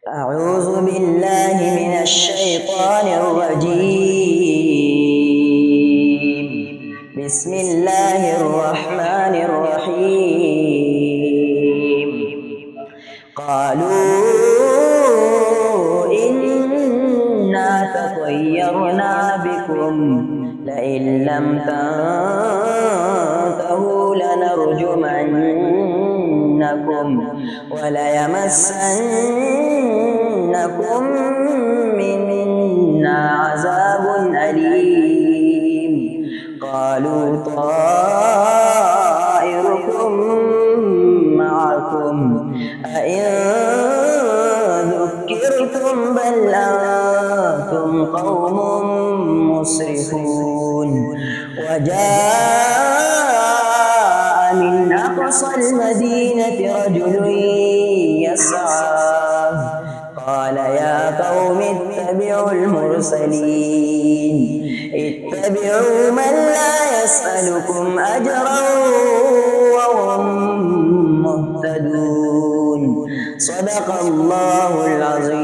أعوذ بالله من الشيطان الرجيم. بسم الله الرحمن الرحيم. قالوا إنا تطيرنا بكم لئن لم تنتهوا لنرجمنكم وليمسنكم منا عذاب أليم. قالوا طائركم معكم أئن ذكرتم بل أنتم قوم مسرفون. وجاء من أقصى المدينة رجل يسعى قال يا قوم اتبعوا المرسلين اتبعوا من لا يسألكم أجرا وهم مهتدون. صدق الله العظيم.